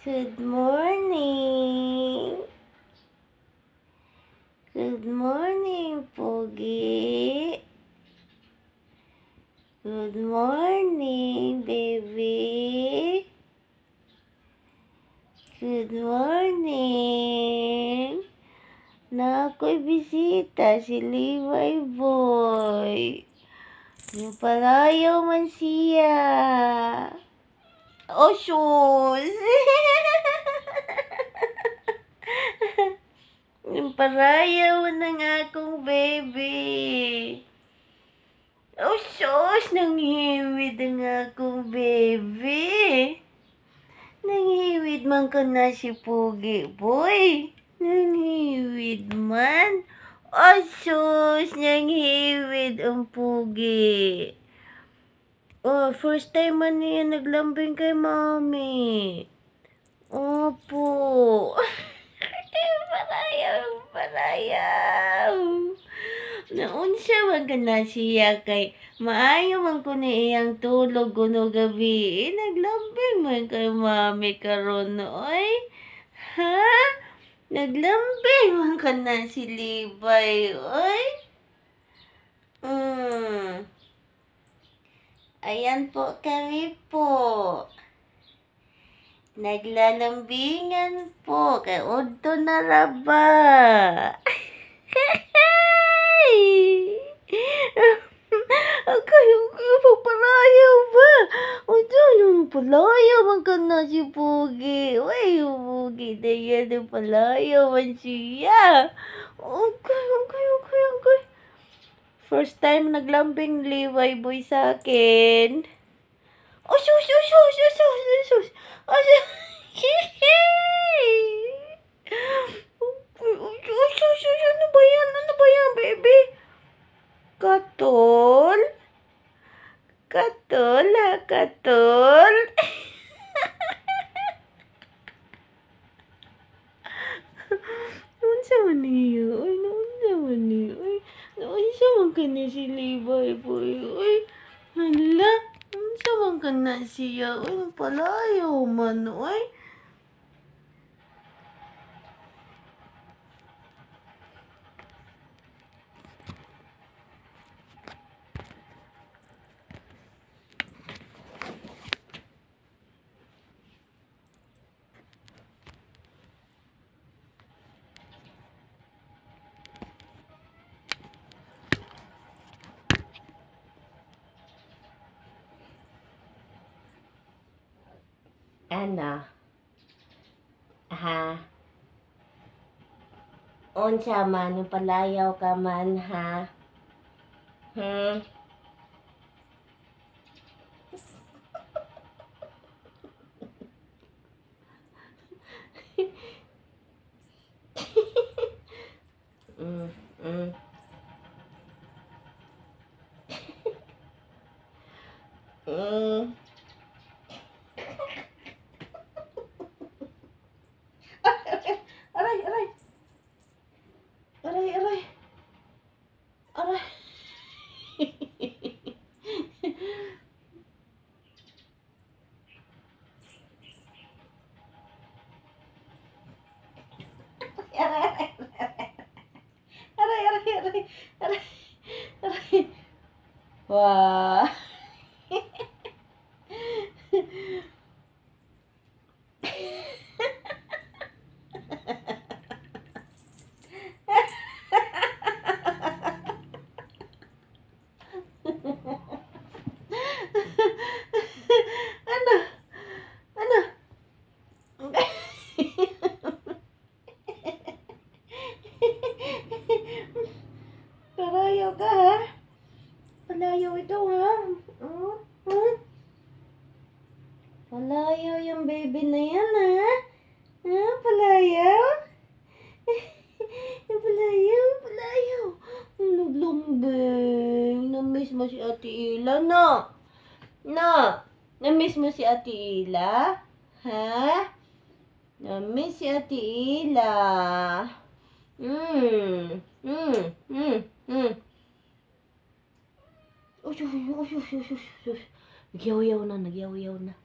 Good morning. Good morning, Pogi. Good morning, baby. Good morning. Na ako'y bisita, si Levi Boy. Yung palayaw man siya. Oh, shoes! Yung parayaw ng akong baby. Oh, shoes! Nanghiwid ang akong baby. Nanghiwid man ka na si Pogi Boy. Nanghiwid man. Oh, shoes! Nanghiwid ang Pogi. Oh, first time man niya naglambing kay mami. Opo. Parayaw. Naunsa man ka na siya kay maayo man ko ni iyang tulog kuno gabi. Naglambing man kay mami karon oy. Ha? Naglambing man ka na si Levi oy. Ayan po kami po. Naglalambingan po. Kay udto na raba. Kayo pagpalayaw ba? Udto nung palayaw man ka na si Pogi. Uy, Pogi na yan ang palayaw man siya. Okay. First time naglambing Levi Boy sa akin. Oh, sus. Ano ba yan, baby? Katol? Katol. Unsa man niyo? Unsa man ka na si Levi Boy? Uy, hala. Unsa man ka na siya? Uy, palayaw man. Uy. Ano? Ha? Unsa man, palayaw ka man, ha? Aray. Aray. Wah. Ano? Palayaw ka, ha? Palayaw ikaw, ha? Palayaw yung baby na yan, ha? Palayaw? Palayaw. Naglambing. Na-miss mo si Ate Ila, no? Na-miss mo si Ate Ila? Ha? Na-miss si Ate Ila. Nagyaw-yaw na.